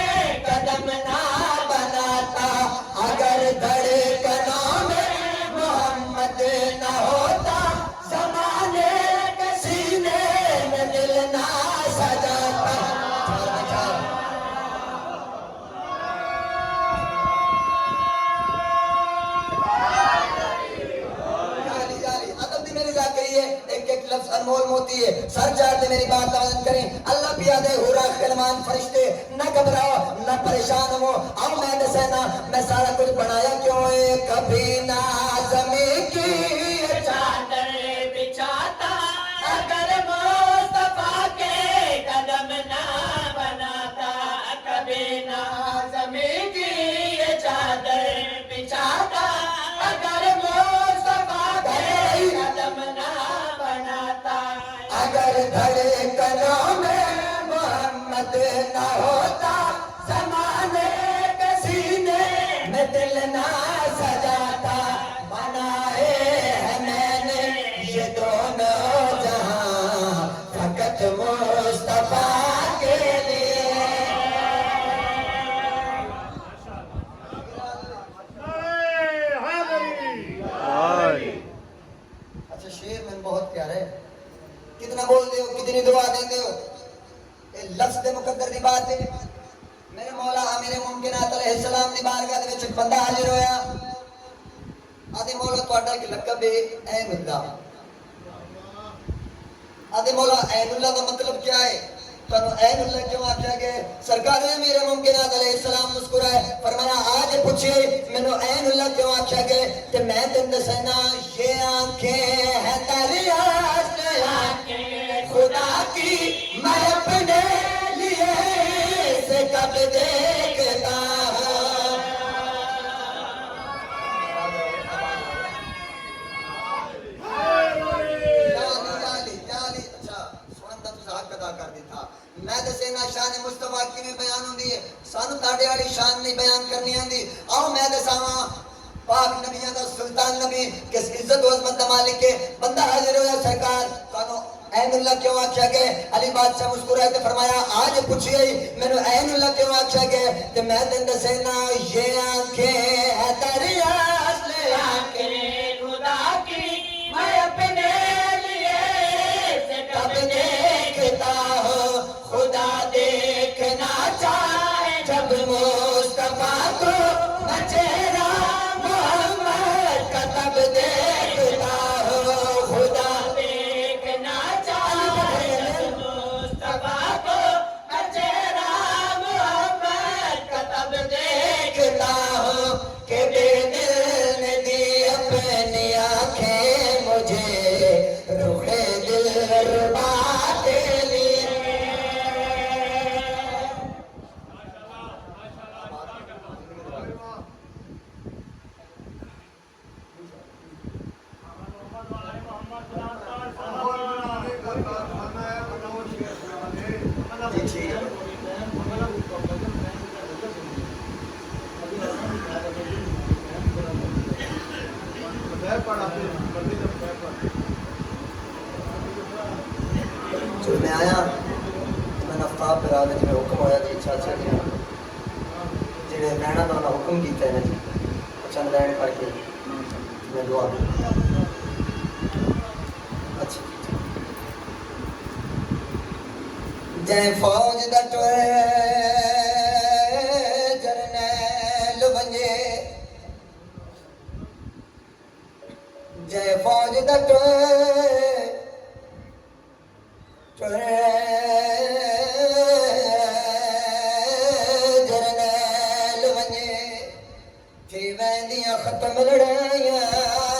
قدم نہ بناتا. اگر دھڑکنوں میں محمد نہ ہوتا زمانے کے سینے میں دل نہ سجاتا. ایک ایک لفظ انمول موتی ہے. سر چاہتے میری بات توازن کریں. اللہ پیادے ہورا خلمان فرشتے نہ گھبراؤ, نہ پریشان ہو. آؤ میں دسنا میں سارا کچھ بنایا کیوں ہے. کبھی نہ زمین کی چادر بچھاتا اگر مصطفیٰ کے قدم نہ بناتا. کبھی نہ زمین کی چادر بچھاتا اگر مصطفیٰ کے قدم نہ بناتا. اگر دھڑکنوں میں محمد نہ ہوتا زمانے کے سینے میں دل نہ سجاتا. بنائے ہیں میں نے یہ دونوں جہاں فقط مصطفیٰ کے لیے. اچھا شعر میں بہت پیارا ہے. کتنا بولتے ہو, کتنی دعا دیتے ہو. یہ لفظ دے مقدر دی بات ہے. میرے مولا امیر ممکنات علیہ السلام دی بارگاہ دے وچ بندہ حاضر ہویا. آدھے مولا تہاڈا کہ لقب ہے عین اللہ. آدھے مولا عین اللہ کا مطلب کیا ہے؟ تانوں عین اللہ کیوں آکھیا گیا؟ سرکار امیر ممکنات علیہ السلام مسکرائے, فرمایا آج پوچھے مینوں عین اللہ کیوں آکھیا گیا. تے میں تینوں دسنا یہ آنکھیں ہیں دریاز آنکھیں خدا کی میں اپنے لیے سے کب دیکھتا ہوں. میں دسنا شان مصطفیٰ کی میں بیان ہوندی ہے. سانو تاڑے والی شان نہیں بیان کرنی آندی. آؤ میں دساواں پاک نبیاں دا سلطان نبی کس عزت و عظمت دا مالک ہے. بندہ حاضر ہویا سرکار تانوں عین اللہ کیوں آکھیا گیا؟ علی بادشاہ مسکرائے تے فرمایا آج پوچھئے مینوں عین اللہ کیوں آکھیا گیا. تے میں تینوں دسنا یہ آنکھیں ہیں دریاز آنکھیں خدا کی میں اپنے لیے سے کب دیکھتا ہوں. خدا دیکھنا چاہے جب مصطفیٰ کو میں چہرہ محمد کا تب دیکھتا ہوں. خدا دیکھنا چاہے جب مصطفیٰ کو میں چہرہ محمد کا تب دیکھتا ہوں. کہ میں آیا میں نفتاب پہ رہا جی میں حکم ہویا جی چاچا جی جڑے رہنا تو انہیں حکم کیتا ہے نا جی چند لین پڑھ کے میں دعا اچھا جے فوج دا ٹوئے جرنیل بنجے جے فوج دا ٹوئے جرنیل بنجے تھی ویندیاں ختم لڑائیاں